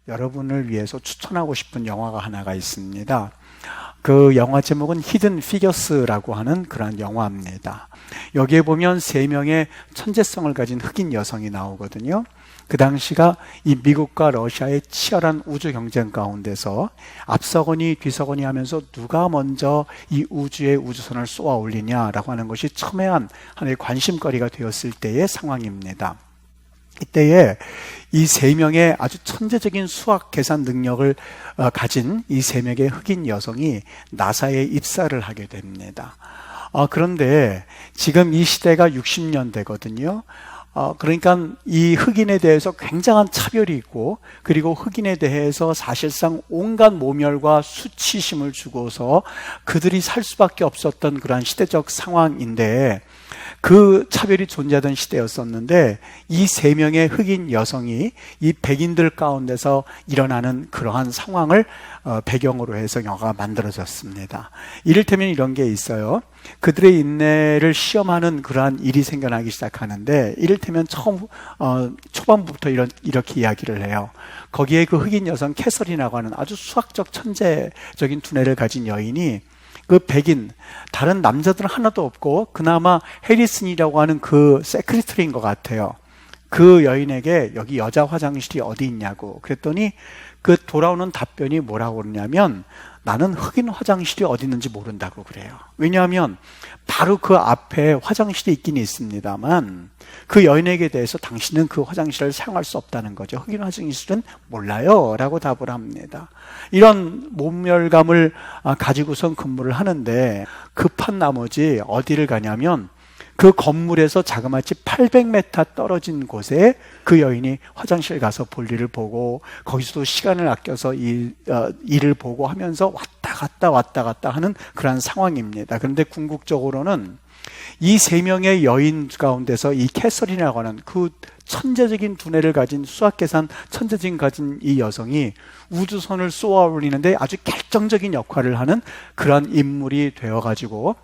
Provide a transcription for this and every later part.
여러분을 위해서 추천하고 싶은 영화가 하나가 있습니다. 그 영화 제목은 히든 피겨스라고 하는 그런 영화입니다. 여기에 보면 3명의 천재성을 가진 흑인 여성이 나오거든요. 그 당시가 이 미국과 러시아의 치열한 우주 경쟁 가운데서 앞서거니 뒤서거니 하면서 누가 먼저 이 우주에 우주선을 쏘아 올리냐라고 하는 것이 첨예한 하나의 관심거리가 되었을 때의 상황입니다. 이때에 이 3명의 아주 천재적인 수학 계산 능력을 가진 이 3명의 흑인 여성이 나사에 입사를 하게 됩니다. 그런데 지금 이 시대가 60년대거든요. 그러니까 이 흑인에 대해서 굉장한 차별이 있고, 그리고 흑인에 대해서 사실상 온갖 모멸과 수치심을 주고서 그들이 살 수밖에 없었던 그러한 시대적 상황인데, 그 차별이 존재하던 시대였었는데 이 3명의 흑인 여성이 이 백인들 가운데서 일어나는 그러한 상황을 배경으로 해서 영화가 만들어졌습니다. 이를테면 이런 게 있어요. 그들의 인내를 시험하는 그러한 일이 생겨나기 시작하는데, 이를테면 초반부터 이렇게 이야기를 해요. 거기에 그 흑인 여성 캐서린이라고 하는 아주 수학적 천재적인 두뇌를 가진 여인이 그 백인, 다른 남자들은 하나도 없고 그나마 해리슨이라고 하는 그 세크리터리인 것 같아요. 그 여인에게 여기 여자 화장실이 어디 있냐고 그랬더니 그 돌아오는 답변이 뭐라고 그러냐면, 나는 흑인 화장실이 어디 있는지 모른다고 그래요. 왜냐하면 바로 그 앞에 화장실이 있긴 있습니다만 그 여인에게 대해서 당신은 그 화장실을 사용할 수 없다는 거죠. 흑인 화장실은 몰라요 라고 답을 합니다. 이런 모멸감을 가지고선 근무를 하는데, 급한 나머지 어디를 가냐면 그 건물에서 자그마치 800m 떨어진 곳에 그 여인이 화장실 가서 볼일을 보고, 거기서도 시간을 아껴서 일을 보고 하면서 왔다 갔다 하는 그런 상황입니다. 그런데 궁극적으로는 이 3명의 여인 가운데서 이 캐서린이라고 하는 그 천재적인 두뇌를 가진 수학계산 천재적인 가진 이 여성이 우주선을 쏘아 올리는데 아주 결정적인 역할을 하는 그런 인물이 되어가지고,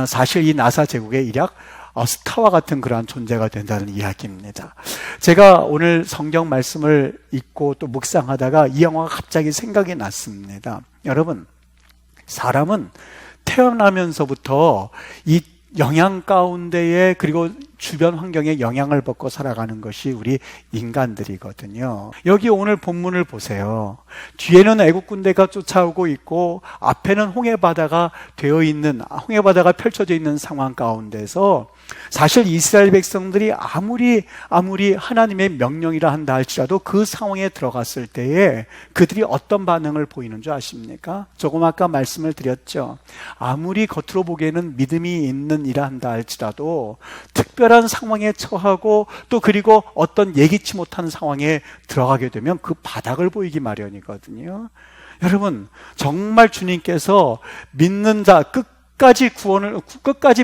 사실 이 나사 제국의 일약 스타와 같은 그러한 존재가 된다는 이야기입니다. 제가 오늘 성경 말씀을 읽고 또 묵상하다가 이 영화가 갑자기 생각이 났습니다. 여러분, 사람은 태어나면서부터 이 영향 가운데에, 그리고 주변 환경에 영향을 받고 살아가는 것이 우리 인간들이거든요. 여기 오늘 본문을 보세요. 뒤에는 애국 군대가 쫓아오고 있고 앞에는 홍해바다가 홍해바다가 펼쳐져 있는 상황 가운데서 사실 이스라엘 백성들이 아무리 하나님의 명령이라 한다 할지라도 그 상황에 들어갔을 때에 그들이 어떤 반응을 보이는 줄 아십니까? 조금 아까 말씀을 드렸죠. 아무리 겉으로 보기에는 믿음이 있는 이라 한다 할지라도 특별한 상황에 처하고 또 그리고 어떤 예기치 못한 상황에 들어가게 되면 그 바닥을 보이기 마련이거든요. 여러분, 정말 주님께서 믿는 자 끝까지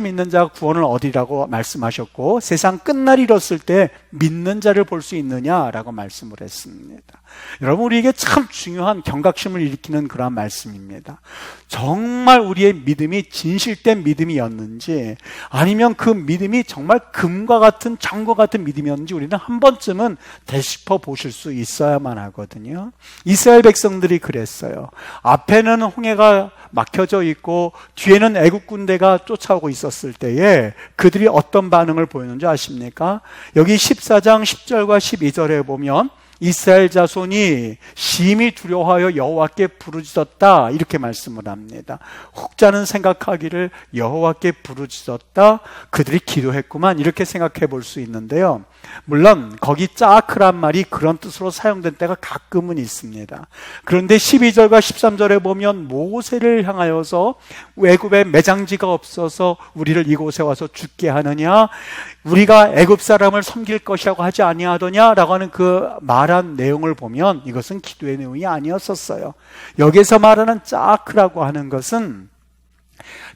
믿는 자가 구원을 얻으리라고 말씀하셨고, 세상 끝날 이뤘을 때 믿는 자를 볼 수 있느냐라고 말씀을 했습니다. 여러분, 우리에게 참 중요한 경각심을 일으키는 그런 말씀입니다. 정말 우리의 믿음이 진실된 믿음이었는지, 아니면 그 믿음이 정말 금과 같은 정과 같은 믿음이었는지 우리는 한 번쯤은 되짚어 보실 수 있어야만 하거든요. 이스라엘 백성들이 그랬어요. 앞에는 홍해가 막혀져 있고 뒤에는 애국 군대가 쫓아오고 있었을 때에 그들이 어떤 반응을 보였는지 아십니까? 여기 14장 10절과 12절에 보면 이스라엘 자손이 심히 두려워하여 여호와께 부르짖었다 이렇게 말씀을 합니다. 혹자는 생각하기를 여호와께 부르짖었다, 그들이 기도했구만, 이렇게 생각해 볼 수 있는데요. 물론 거기 짜크란 말이 그런 뜻으로 사용된 때가 가끔은 있습니다. 그런데 12절과 13절에 보면 모세를 향하여서 애굽에 매장지가 없어서 우리를 이곳에 와서 죽게 하느냐, 우리가 애굽 사람을 섬길 것이라고 하지 아니하더냐라고 하는 그 말한 내용을 보면 이것은 기도의 내용이 아니었었어요. 여기서 말하는 짜크라고 하는 것은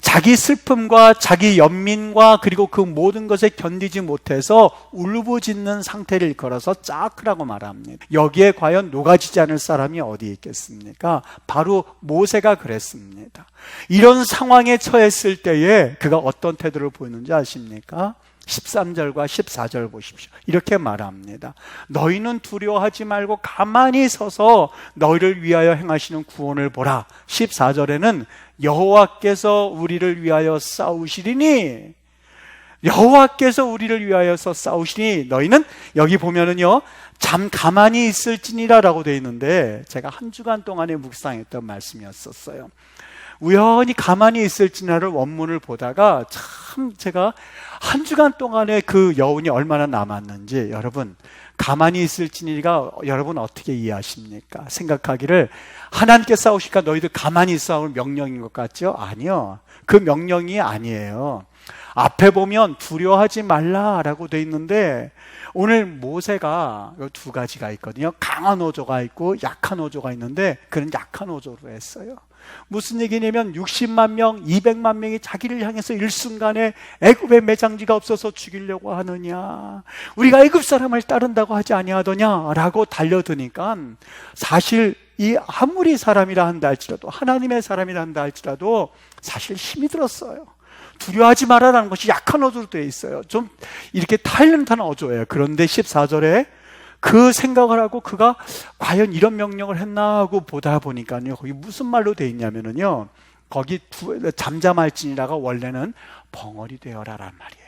자기 슬픔과 자기 연민과 그리고 그 모든 것에 견디지 못해서 울부짖는 상태를 일컬어서 짜크라고 말합니다. 여기에 과연 녹아지지 않을 사람이 어디 있겠습니까? 바로 모세가 그랬습니다. 이런 상황에 처했을 때에 그가 어떤 태도를 보이는지 아십니까? 13절과 14절 보십시오. 이렇게 말합니다. 너희는 두려워하지 말고 가만히 서서 너희를 위하여 행하시는 구원을 보라. 14절에는 여호와께서 우리를 위하여 싸우시리니, 여호와께서 우리를 위하여서 싸우시니 너희는, 여기 보면은요, 잠 가만히 있을지니라 라고 되어 있는데, 제가 한 주간 동안에 묵상했던 말씀이었었어요. 우연히 가만히 있을지나를 원문을 보다가 참 제가 한 주간 동안에 그 여운이 얼마나 남았는지, 여러분 가만히 있을지니가 여러분 어떻게 이해하십니까? 생각하기를 하나님께 싸우시니까 너희들 가만히 싸울 명령인 것 같죠? 아니요, 그 명령이 아니에요. 앞에 보면 두려워하지 말라라고 돼 있는데, 오늘 모세가 두 가지가 있거든요. 강한 어조가 있고 약한 어조가 있는데, 그는 약한 어조로 했어요. 무슨 얘기냐면 60만 명, 200만 명이 자기를 향해서 일순간에 애굽에 매장지가 없어서 죽이려고 하느냐, 우리가 애굽 사람을 따른다고 하지 아니하더냐 라고 달려드니까, 사실 이 아무리 사람이라 한다 할지라도, 하나님의 사람이라 한다 할지라도 사실 힘이 들었어요. 두려워하지 마라라는 것이 약한 어조로 되어 있어요. 좀 이렇게 타일런트한 어조예요. 그런데 14절에 그 생각을 하고 그가 과연 이런 명령을 했나 하고 보다 보니까요, 거기 무슨 말로 되어 있냐면요, 거기 잠잠할지니라가 원래는 벙어리 되어라란 말이에요.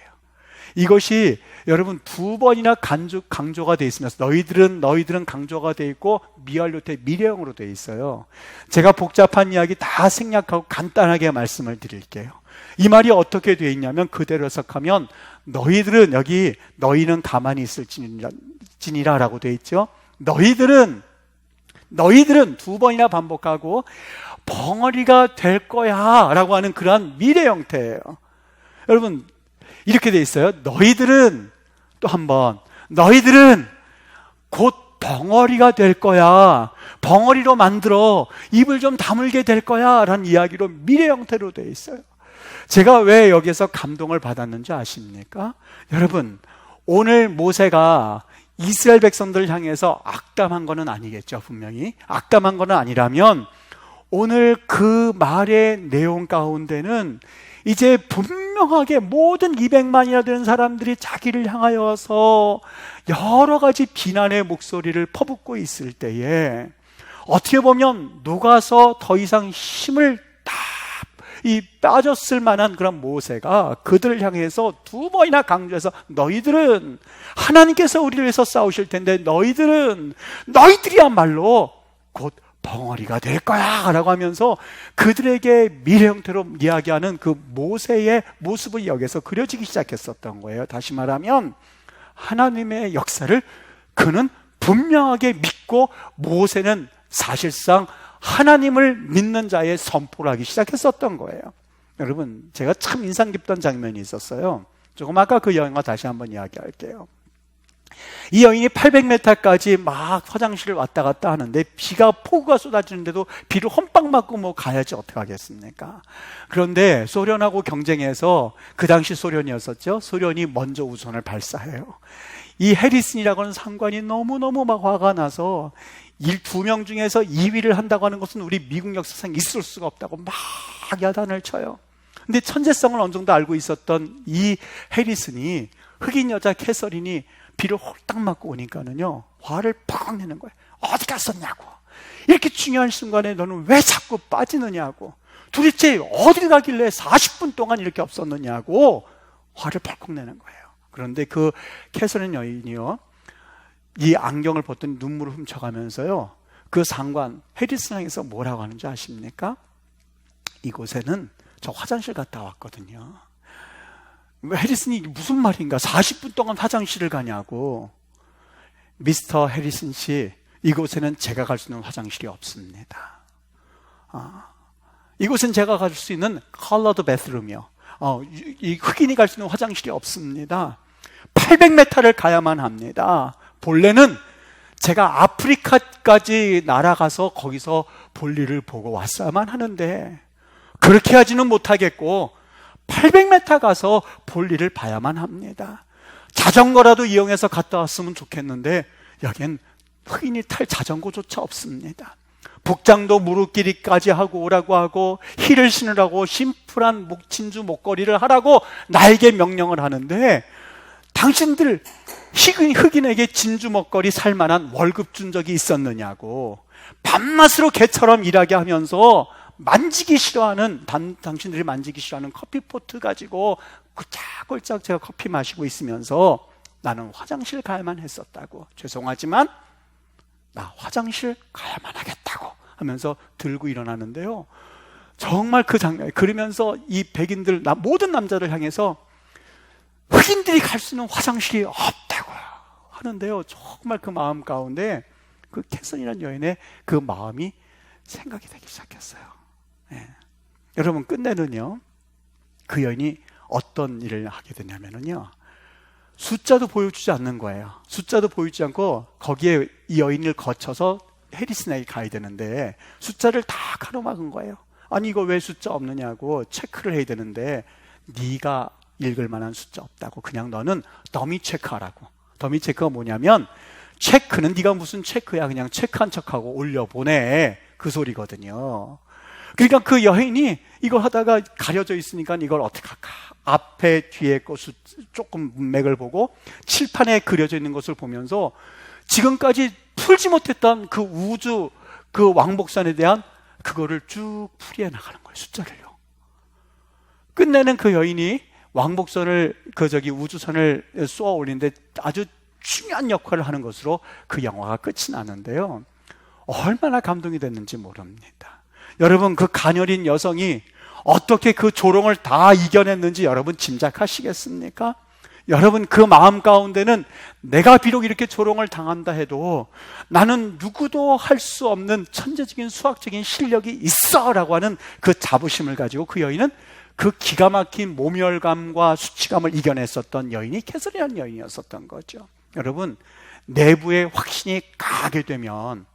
이것이 여러분 두 번이나 강조가 되어 있으면서 너희들은 강조가 되어 있고 미완료태 미래형으로 되어 있어요. 제가 복잡한 이야기 다 생략하고 간단하게 말씀을 드릴게요. 이 말이 어떻게 되어 있냐면, 그대로 해석하면 너희들은, 여기 너희는 가만히 있을지니라 라고 되어 있죠. 너희들은 두 번이나 반복하고 벙어리가 될 거야 라고 하는 그러한 미래 형태예요. 여러분 이렇게 되어 있어요. 너희들은, 또 한 번, 너희들은 곧 벙어리가 될 거야, 벙어리로 만들어 입을 좀 다물게 될 거야 라는 이야기로 미래 형태로 되어 있어요. 제가 왜 여기서 감동을 받았는지 아십니까? 여러분, 오늘 모세가 이스라엘 백성들을 향해서 악담한 거는 아니겠죠. 분명히 악담한 거는 아니라면, 오늘 그 말의 내용 가운데는 이제 분명하게 모든 200만이나 되는 사람들이 자기를 향하여서 여러 가지 비난의 목소리를 퍼붓고 있을 때에, 어떻게 보면 녹아서 더 이상 힘을 빠졌을 만한 그런 모세가 그들을 향해서 두 번이나 강조해서, 너희들은 하나님께서 우리를 위해서 싸우실 텐데 너희들이야말로 곧 벙어리가 될 거야 라고 하면서 그들에게 미래 형태로 이야기하는 그 모세의 모습을 여기서 그려지기 시작했었던 거예요. 다시 말하면 하나님의 역사를 그는 분명하게 믿고, 모세는 사실상 하나님을 믿는 자의 선포를 하기 시작했었던 거예요. 여러분, 제가 참 인상 깊던 장면이 있었어요. 조금 아까 그 여인과 다시 한번 이야기할게요. 이 여인이 800m까지 막 화장실을 왔다 갔다 하는데, 폭우가 쏟아지는데도 비를 험빵 맞고 뭐 가야지 어떡하겠습니까? 그런데 소련하고 경쟁해서, 그 당시 소련이었었죠. 소련이 먼저 우선을 발사해요. 이 해리슨이라고 하는 상관이 너무너무 막 화가 나서 2명 중에서 2위를 한다고 하는 것은 우리 미국 역사상 있을 수가 없다고 막 야단을 쳐요. 근데 천재성을 어느 정도 알고 있었던 이 해리슨이, 흑인 여자 캐서린이 비를 홀딱 맞고 오니까는요, 화를 팍 내는 거예요. 어디 갔었냐고, 이렇게 중요한 순간에 너는 왜 자꾸 빠지느냐고, 도대체 어딜 가길래 40분 동안 이렇게 없었느냐고 화를 펄컥 내는 거예요. 그런데 그 캐서린 여인이요, 이 안경을 벗더니 눈물을 훔쳐가면서요, 그 상관 해리슨 향해서 뭐라고 하는지 아십니까? 이곳에는 저 화장실 갔다 왔거든요. 해리슨이 무슨 말인가, 40분 동안 화장실을 가냐고. 미스터 해리슨 씨, 이곳에는 제가 갈 수 있는 화장실이 없습니다. 이곳은 제가 갈 수 있는 컬러드 베스룸이요, 이 흑인이 갈 수 있는 화장실이 없습니다. 800m를 가야만 합니다. 본래는 제가 아프리카까지 날아가서 거기서 볼일을 보고 왔어야만 하는데, 그렇게 하지는 못하겠고 800m 가서 볼일을 봐야만 합니다. 자전거라도 이용해서 갔다 왔으면 좋겠는데 여긴 흑인이 탈 자전거조차 없습니다. 복장도 무릎 길이까지 하고 오라고 하고, 힐을 신으라고 심플한 진주 목걸이를 하라고 나에게 명령을 하는데, 당신들 흑인에게 진주 먹거리 살 만한 월급 준 적이 있었느냐고. 밤낮으로 개처럼 일하게 하면서 만지기 싫어하는, 당신들이 만지기 싫어하는 커피포트 가지고 꼴짝꼴짝 제가 커피 마시고 있으면서 나는 화장실 가야만 했었다고. 죄송하지만 나 화장실 가야만 하겠다고 하면서 들고 일어나는데요, 정말 그 장면, 그러면서 이 백인들, 모든 남자를 향해서 흑인들이 갈 수 있는 화장실이 없다고 하는데요, 정말 그 마음 가운데 그 캐선이라는 여인의 그 마음이 생각이 되기 시작했어요. 네. 여러분, 끝내는요, 그 여인이 어떤 일을 하게 되냐면요, 숫자도 보여주지 않는 거예요. 숫자도 보여주지 않고 거기에 이 여인을 거쳐서 해리슨에게 가야 되는데 숫자를 다 가로막은 거예요. 아니, 이거 왜 숫자 없느냐고 체크를 해야 되는데 네가 읽을 만한 숫자 없다고. 그냥 너는 더미 체크하라고. 더미 체크가 뭐냐면, 체크는 네가 무슨 체크야, 그냥 체크한 척하고 올려보내, 그 소리거든요. 그러니까 그 여인이 이걸 하다가 가려져 있으니까 이걸 어떻게 할까? 앞에 뒤에 거 조금 문맥을 보고 칠판에 그려져 있는 것을 보면서 지금까지 풀지 못했던 그 우주, 그 왕복선에 대한 그거를 쭉 풀이해 나가는 거예요, 숫자를요. 끝내는 그 여인이 왕복선을, 우주선을 쏘아 올리는데 아주 중요한 역할을 하는 것으로 그 영화가 끝이 나는데요, 얼마나 감동이 됐는지 모릅니다. 여러분, 그 가녀린 여성이 어떻게 그 조롱을 다 이겨냈는지 여러분 짐작하시겠습니까? 여러분, 그 마음 가운데는 내가 비록 이렇게 조롱을 당한다 해도 나는 누구도 할 수 없는 천재적인 수학적인 실력이 있어 라고 하는 그 자부심을 가지고 그 여인은 그 기가 막힌 모멸감과 수치감을 이겨냈었던 여인이 캐서린이라는 여인이었었던 거죠. 여러분, 내부에 확신이 강하게 되면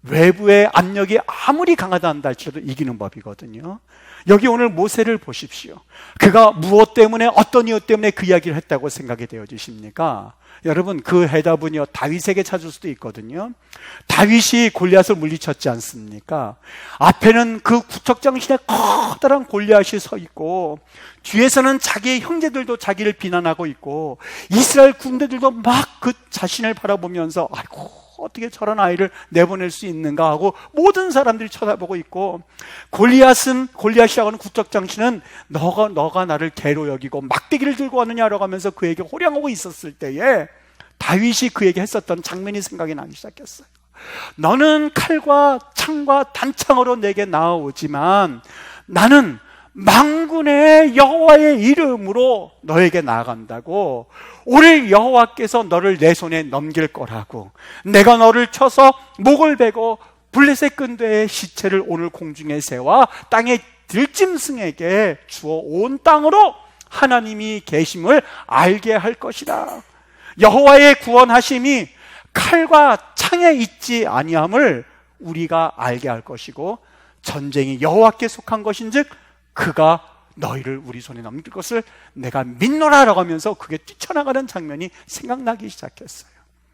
외부의 압력이 아무리 강하다 한다 할지라도 이기는 법이거든요. 여기 오늘 모세를 보십시오. 그가 무엇 때문에, 어떤 이유 때문에 그 이야기를 했다고 생각이 되어지십니까? 여러분, 그 해답은요, 다윗에게 찾을 수도 있거든요. 다윗이 골리앗을 물리쳤지 않습니까? 앞에는 그 구척장신의 커다란 골리앗이 서 있고 뒤에서는 자기의 형제들도 자기를 비난하고 있고 이스라엘 군대들도 막 그 자신을 바라보면서 아이고, 어떻게 저런 아이를 내보낼 수 있는가 하고 모든 사람들이 쳐다보고 있고, 골리앗이라고 하는 구척장신은 너가 나를 개로 여기고 막대기를 들고 왔느냐라고 하면서 그에게 호령하고 있었을 때에 다윗이 그에게 했었던 장면이 생각이 나기 시작했어요. 너는 칼과 창과 단창으로 내게 나아오지만 나는 만군의 여호와의 이름으로 너에게 나아간다고. 오늘 여호와께서 너를 내 손에 넘길 거라고. 내가 너를 쳐서 목을 베고 블레셋 근대의 시체를 오늘 공중에 세워 땅의 들짐승에게 주어 온 땅으로 하나님이 계심을 알게 할 것이다. 여호와의 구원하심이 칼과 창에 있지 아니함을 우리가 알게 할 것이고, 전쟁이 여호와께 속한 것인즉 그가 너희를 우리 손에 넘길 것을 내가 믿노라라고 하면서 그게 뛰쳐나가는 장면이 생각나기 시작했어요.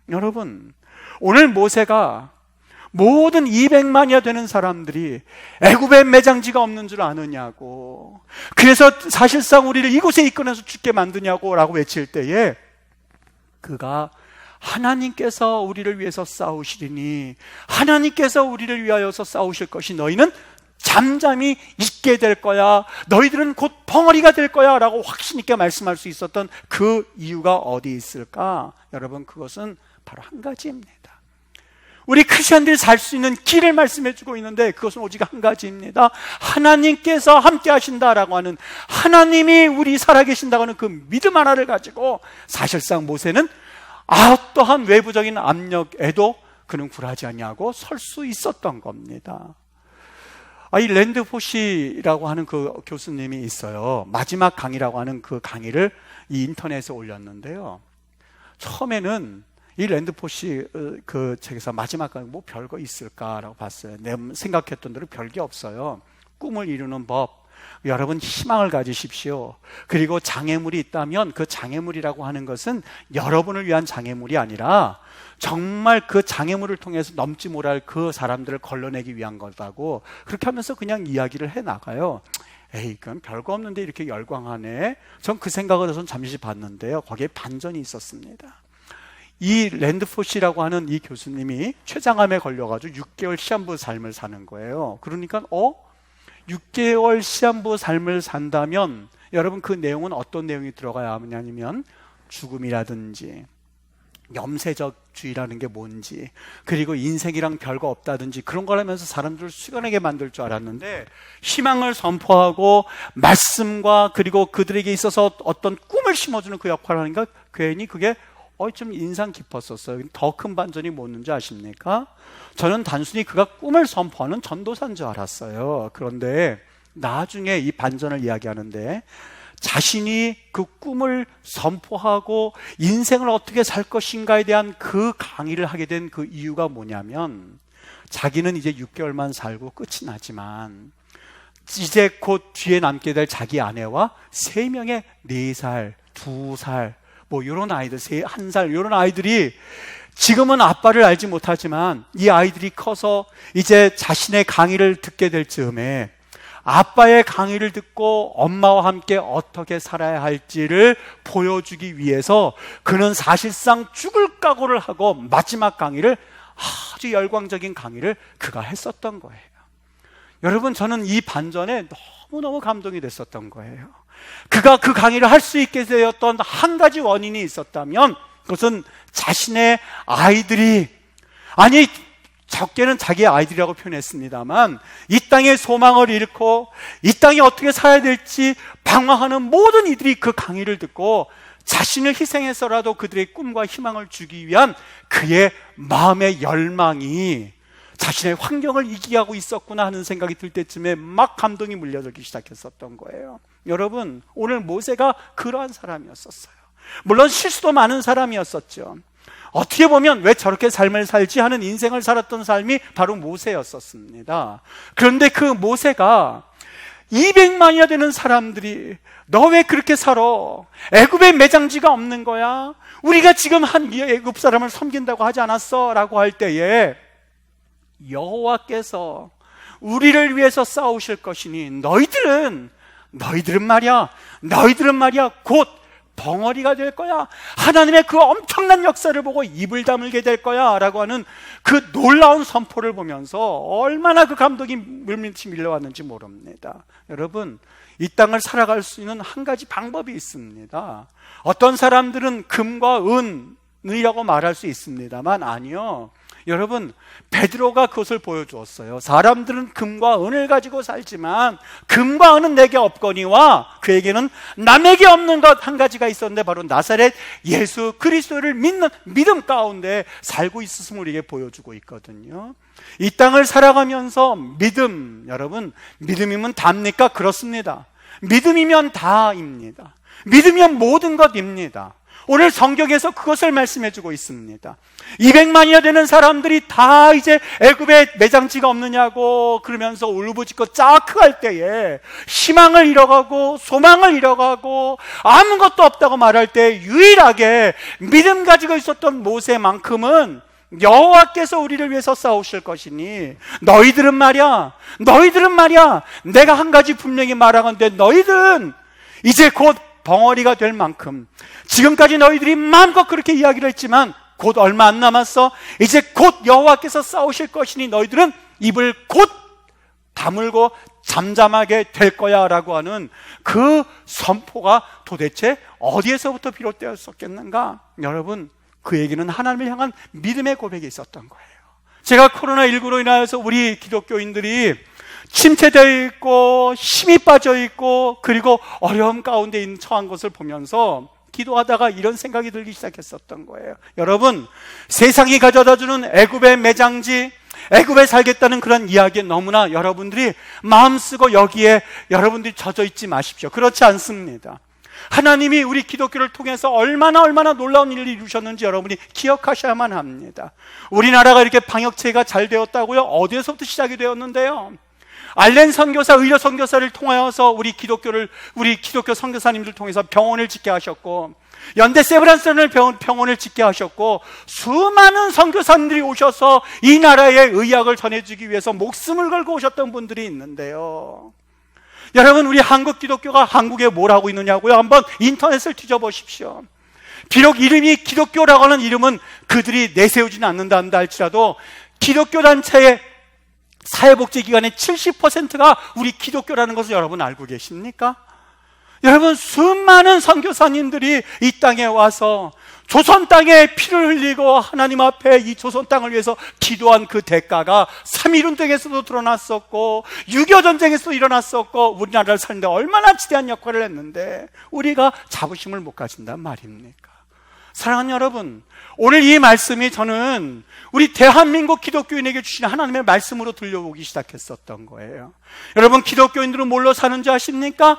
여러분, 오늘 모세가 모든 200만이나 되는 사람들이 애굽에 매장지가 없는 줄 아느냐고, 그래서 사실상 우리를 이곳에 이끌어서 죽게 만드냐고 라고 외칠 때에 그가 하나님께서 우리를 위해서 싸우시리니 하나님께서 우리를 위하여서 싸우실 것이 너희는 잠잠히 있게 될 거야, 너희들은 곧 벙어리가 될 거야 라고 확신 있게 말씀할 수 있었던 그 이유가 어디 있을까? 여러분, 그것은 바로 한 가지입니다. 우리 크리스천들이 살 수 있는 길을 말씀해 주고 있는데 그것은 오직 한 가지입니다. 하나님께서 함께 하신다라고 하는, 하나님이 우리 살아계신다고 하는 그 믿음 하나를 가지고 사실상 모세는 어떠한 외부적인 압력에도 그는 굴하지 아니하고 설 수 있었던 겁니다. 이 랜드포시라고 하는 그 교수님이 있어요. 마지막 강의라고 하는 그 강의를 이 인터넷에 올렸는데요, 처음에는 이 랜드포시 그 책에서 마지막 강의 뭐 별거 있을까라고 봤어요. 내가 생각했던 대로 별게 없어요. 꿈을 이루는 법, 여러분 희망을 가지십시오. 그리고 장애물이 있다면 그 장애물이라고 하는 것은 여러분을 위한 장애물이 아니라 정말 그 장애물을 통해서 넘지 못할 그 사람들을 걸러내기 위한 거다고, 그렇게 하면서 그냥 이야기를 해나가요. 에이, 그건 별거 없는데 이렇게 열광하네. 전 그 생각을 해서 잠시 봤는데요. 거기에 반전이 있었습니다. 이 랜드포시라고 하는 이 교수님이 췌장암에 걸려가지고 6개월 시한부 삶을 사는 거예요. 그러니까 6개월 시한부 삶을 산다면 여러분 그 내용은 어떤 내용이 들어가야 하냐면 죽음이라든지 염세적주의라는 게 뭔지, 그리고 인생이랑 별거 없다든지 그런 걸 하면서 사람들을 숙연하게 만들 줄 알았는데, 희망을 선포하고 말씀과 그리고 그들에게 있어서 어떤 꿈을 심어주는 그 역할을 하니까 괜히 그게 좀 인상 깊었었어요. 더 큰 반전이 뭐였는지 아십니까? 저는 단순히 그가 꿈을 선포하는 전도사인 줄 알았어요. 그런데 나중에 이 반전을 이야기하는데, 자신이 그 꿈을 선포하고 인생을 어떻게 살 것인가에 대한 그 강의를 하게 된 그 이유가 뭐냐면, 자기는 이제 6개월만 살고 끝이 나지만 이제 곧 뒤에 남게 될 자기 아내와 3명의 4살, 2살 이런 아이들, 1살 이런 아이들이 지금은 아빠를 알지 못하지만 이 아이들이 커서 이제 자신의 강의를 듣게 될 즈음에 아빠의 강의를 듣고 엄마와 함께 어떻게 살아야 할지를 보여주기 위해서 그는 사실상 죽을 각오를 하고 마지막 강의를, 아주 열광적인 강의를 그가 했었던 거예요. 여러분, 저는 이 반전에 너무너무 감동이 됐었던 거예요. 그가 그 강의를 할 수 있게 되었던 한 가지 원인이 있었다면 그것은 자신의 아이들이, 아니 적게는 자기의 아이들이라고 표현했습니다만, 이 땅의 소망을 잃고 이 땅에 어떻게 살아야 될지 방황하는 모든 이들이 그 강의를 듣고 자신을 희생해서라도 그들의 꿈과 희망을 주기 위한 그의 마음의 열망이 자신의 환경을 이기하고 있었구나 하는 생각이 들 때쯤에 막 감동이 물려들기 시작했었던 거예요. 여러분, 오늘 모세가 그러한 사람이었었어요. 물론 실수도 많은 사람이었었죠. 어떻게 보면 왜 저렇게 삶을 살지 하는 인생을 살았던 삶이 바로 모세였었습니다. 그런데 그 모세가 200만이나 되는 사람들이 너 왜 그렇게 살아? 애굽에 매장지가 없는 거야? 우리가 지금 한 애굽 사람을 섬긴다고 하지 않았어? 라고 할 때에 여호와께서 우리를 위해서 싸우실 것이니 너희들은 말이야 곧 벙어리가 될 거야. 하나님의 그 엄청난 역사를 보고 입을 다물게 될 거야 라고 하는 그 놀라운 선포를 보면서 얼마나 그 감동이 물밀듯이 밀려왔는지 모릅니다. 여러분, 이 땅을 살아갈 수 있는 한 가지 방법이 있습니다. 어떤 사람들은 금과 은이라고 말할 수 있습니다만 아니요. 여러분, 베드로가 그것을 보여주었어요. 사람들은 금과 은을 가지고 살지만 금과 은은 내게 없거니와 그에게는 남에게 없는 것 한 가지가 있었는데 바로 나사렛 예수 그리스도를 믿는 믿음 가운데 살고 있었음을 우리에게 보여주고 있거든요. 이 땅을 살아가면서 믿음, 여러분, 믿음이면 답니까? 그렇습니다. 믿음이면 다입니다. 믿으면 모든 것입니다. 오늘 성경에서 그것을 말씀해주고 있습니다. 200만이나 되는 사람들이 다 이제 애굽에 매장지가 없느냐고 그러면서 울부짖고 짜크할 때에 희망을 잃어가고 소망을 잃어가고 아무것도 없다고 말할 때 유일하게 믿음 가지고 있었던 모세만큼은 여호와께서 우리를 위해서 싸우실 것이니 너희들은 말이야 내가 한 가지 분명히 말하건대 너희들은 이제 곧 벙어리가 될 만큼, 지금까지 너희들이 마음껏 그렇게 이야기를 했지만 곧 얼마 안 남았어. 이제 곧 여호와께서 싸우실 것이니 너희들은 입을 곧 다물고 잠잠하게 될 거야 라고 하는 그 선포가 도대체 어디에서부터 비롯되었었겠는가? 여러분, 그 얘기는 하나님을 향한 믿음의 고백이 있었던 거예요. 제가 코로나19로 인하여서 우리 기독교인들이 침체되어 있고 힘이 빠져 있고 그리고 어려움 가운데 처한 것을 보면서 기도하다가 이런 생각이 들기 시작했었던 거예요. 여러분, 세상이 가져다주는 애굽의 매장지, 애굽에 살겠다는 그런 이야기에 너무나 여러분들이 마음 쓰고 여기에 여러분들이 젖어 있지 마십시오. 그렇지 않습니다. 하나님이 우리 기독교를 통해서 얼마나 놀라운 일을 이루셨는지 여러분이 기억하셔야만 합니다. 우리나라가 이렇게 방역체계가 잘 되었다고요? 어디에서부터 시작이 되었는데요? 알렌 선교사, 의료 선교사를 통하여서 우리 기독교 선교사님들 통해서 병원을 짓게 하셨고, 연대 세브란스를 병원을 짓게 하셨고, 수많은 선교사님들이 오셔서 이 나라의 의학을 전해주기 위해서 목숨을 걸고 오셨던 분들이 있는데요. 여러분, 우리 한국 기독교가 한국에 뭘 하고 있느냐고요? 한번 인터넷을 뒤져보십시오. 비록 이름이 기독교라고 하는 이름은 그들이 내세우지는 않는다 한다 할지라도 기독교 단체의 사회복지기관의 70%가 우리 기독교라는 것을 여러분 알고 계십니까? 여러분, 수많은 선교사님들이 이 땅에 와서 조선 땅에 피를 흘리고 하나님 앞에 이 조선 땅을 위해서 기도한 그 대가가 3.1운동에서도 드러났었고 6.25 전쟁에서도 일어났었고 우리나라를 사는데 얼마나 지대한 역할을 했는데 우리가 자부심을 못 가진단 말입니까? 사랑하는 여러분, 오늘 이 말씀이 저는 우리 대한민국 기독교인에게 주신 하나님의 말씀으로 들려오기 시작했었던 거예요. 여러분, 기독교인들은 뭘로 사는지 아십니까?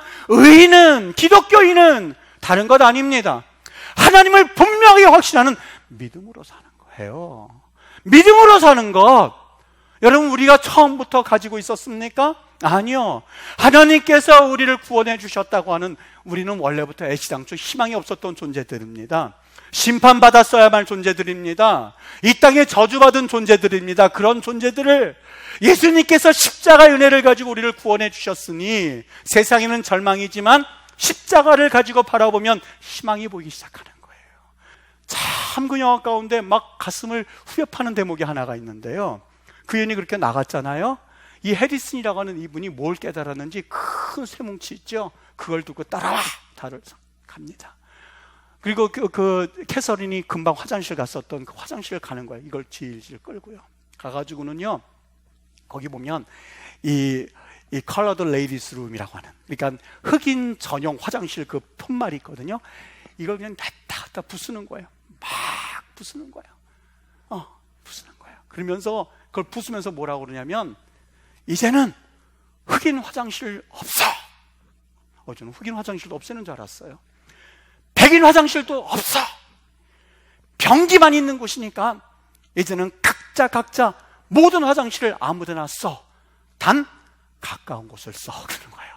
기독교인은 다른 것 아닙니다. 하나님을 분명히 확신하는 믿음으로 사는 거예요. 믿음으로 사는 것. 여러분, 우리가 처음부터 가지고 있었습니까? 아니요. 하나님께서 우리를 구원해 주셨다고 하는 우리는 원래부터 애시당초 희망이 없었던 존재들입니다. 심판받았어야만 할 존재들입니다. 이 땅에 저주받은 존재들입니다. 그런 존재들을 예수님께서 십자가의 은혜를 가지고 우리를 구원해 주셨으니 세상에는 절망이지만 십자가를 가지고 바라보면 희망이 보이기 시작하는 거예요. 참 그 영화 가운데 막 가슴을 후벼 파는 대목이 하나가 있는데요. 그 연이 그렇게 나갔잖아요. 이 해리슨이라고 하는 이분이 뭘 깨달았는지 큰 쇠뭉치 있죠. 그걸 두고 따라와 다를 갑니다. 그리고 그 캐서린이 금방 화장실 갔었던 그 화장실 가는 거예요. 이걸 질질 끌고요. 가가지고는요, 거기 보면 이 colored ladies room이라고 하는, 그러니까 흑인 전용 화장실 그 푯말이 있거든요. 이걸 그냥 갖다 부수는 거예요. 막 부수는 거예요. 부수는 거예요. 그러면서 그걸 부수면서 뭐라고 그러냐면, 이제는 흑인 화장실 없어. 저는 흑인 화장실도 없애는 줄 알았어요. 백인 화장실도 없어. 변기만 있는 곳이니까 이제는 각자 모든 화장실을 아무데나 써. 단 가까운 곳을 써. 그러는 거예요.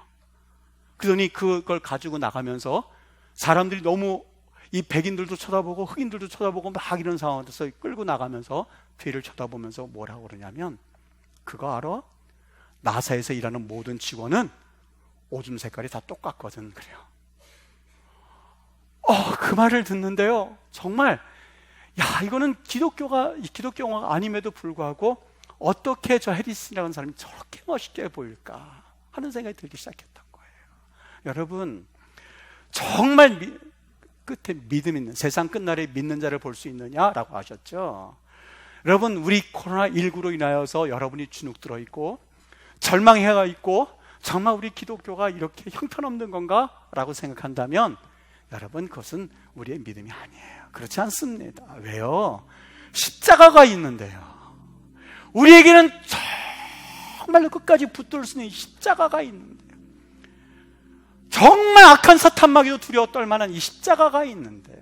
그러더니 그걸 가지고 나가면서 사람들이 너무 이 백인들도 쳐다보고 흑인들도 쳐다보고 막 이런 상황에서 끌고 나가면서 뒤를 쳐다보면서 뭐라고 그러냐면, 그거 알아? 나사에서 일하는 모든 직원은 오줌 색깔이 다 똑같거든. 그래요. 그 말을 듣는데요, 정말 이거는 기독교 영화가 아님에도 불구하고 어떻게 저 해리슨이라는 사람이 저렇게 멋있게 보일까 하는 생각이 들기 시작했던 거예요. 여러분, 정말 끝에 믿음 있는, 세상 끝날에 믿는 자를 볼 수 있느냐라고 하셨죠. 여러분, 우리 코로나19로 인하여서 여러분이 주눅 들어있고 절망해가 있고 정말 우리 기독교가 이렇게 형편없는 건가? 라고 생각한다면 여러분, 그것은 우리의 믿음이 아니에요. 그렇지 않습니다. 왜요? 십자가가 있는데요. 우리에게는 정말로 끝까지 붙들 수 있는 십자가가 있는데요. 정말 악한 사탄마귀도 두려워 떨 만한 이 십자가가 있는데요.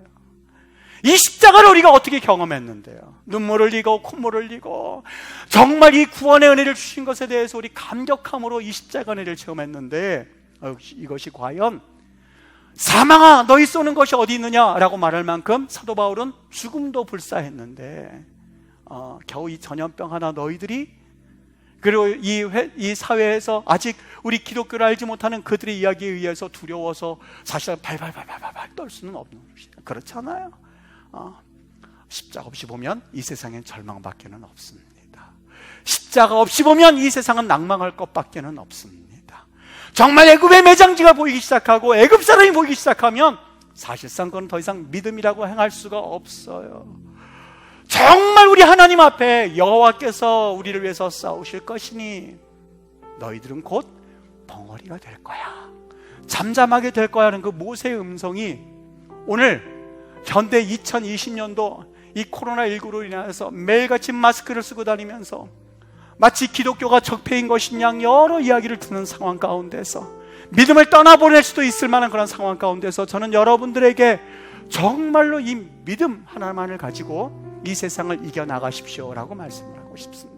이 십자가를 우리가 어떻게 경험했는데요? 눈물을 흘리고 콧물을 흘리고 정말 이 구원의 은혜를 주신 것에 대해서 우리 감격함으로 이 십자가 은혜를 체험했는데, 이것이 과연 사망아 너희 쏘는 것이 어디 있느냐라고 말할 만큼 사도 바울은 죽음도 불사했는데 겨우 이 전염병 하나 너희들이, 그리고 이 사회에서 아직 우리 기독교를 알지 못하는 그들의 이야기에 의해서 두려워서 사실은 발발발발발 떨 수는 없는 것이다. 그렇잖아요. 십자가 없이 보면 이 세상엔 절망밖에는 없습니다. 십자가 없이 보면 이 세상은 낭망할 것밖에는 없습니다. 정말 애굽의 매장지가 보이기 시작하고 애굽 사람이 보이기 시작하면 사실상 그건 더 이상 믿음이라고 행할 수가 없어요. 정말 우리 하나님 앞에 여호와께서 우리를 위해서 싸우실 것이니 너희들은 곧 벙어리가 될 거야, 잠잠하게 될 거야 하는 그 모세의 음성이 오늘 현대 2020년도 이 코로나19로 인해서 매일같이 마스크를 쓰고 다니면서 마치 기독교가 적폐인 것인 양 여러 이야기를 듣는 상황 가운데서 믿음을 떠나보낼 수도 있을 만한 그런 상황 가운데서 저는 여러분들에게 정말로 이 믿음 하나만을 가지고 이 세상을 이겨나가십시오라고 말씀을 하고 싶습니다.